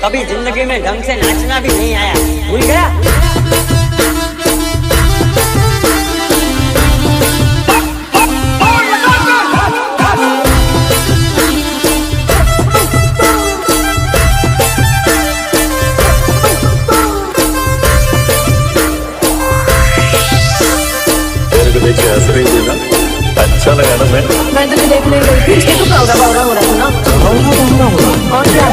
कभी जिंदगी में ढंग से नाचना भी नहीं आया, भूल गया। देखिए हंस रही थी ना, अच्छा लगा ना। मैं तुझे देखने गई थी, इसके तो बावरा हो रहा था ना। बावरा हो रहा और क्या